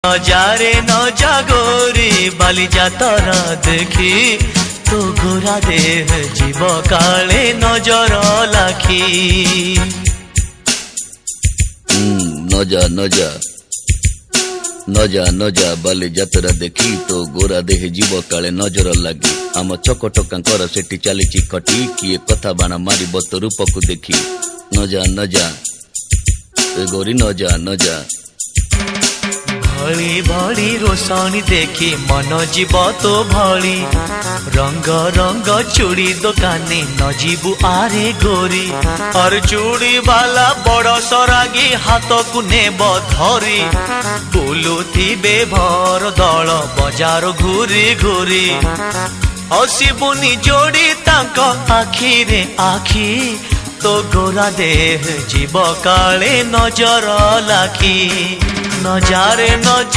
नजारे न जागोरी बाली जातरा देखी तो गोरा देह जीव काले नजर लाखी। नजा नजा नजा नजा बाली जातरा देखी तो गोरा देह जीव काले नजर लगी। आम चकटकांकर सेठी चलीची खटी किए कथा बाण मारी बत रूप को देखी। नजा नजा गोरी नजा नजा भली भली रोशनी देखी मन जीव तो भली रंग रंग चूड़ी दुकानी न जीवु आरे गोरी। और चूड़ी वाला बड़ सरागी हाथ को नेब धरी बुलुथिबे भर दल बजार घूरी घूरी। हसिबुनी जोड़ी तांक आखि रे आखि तो गोरा देह जीव काले नजर लाखी। नजारे न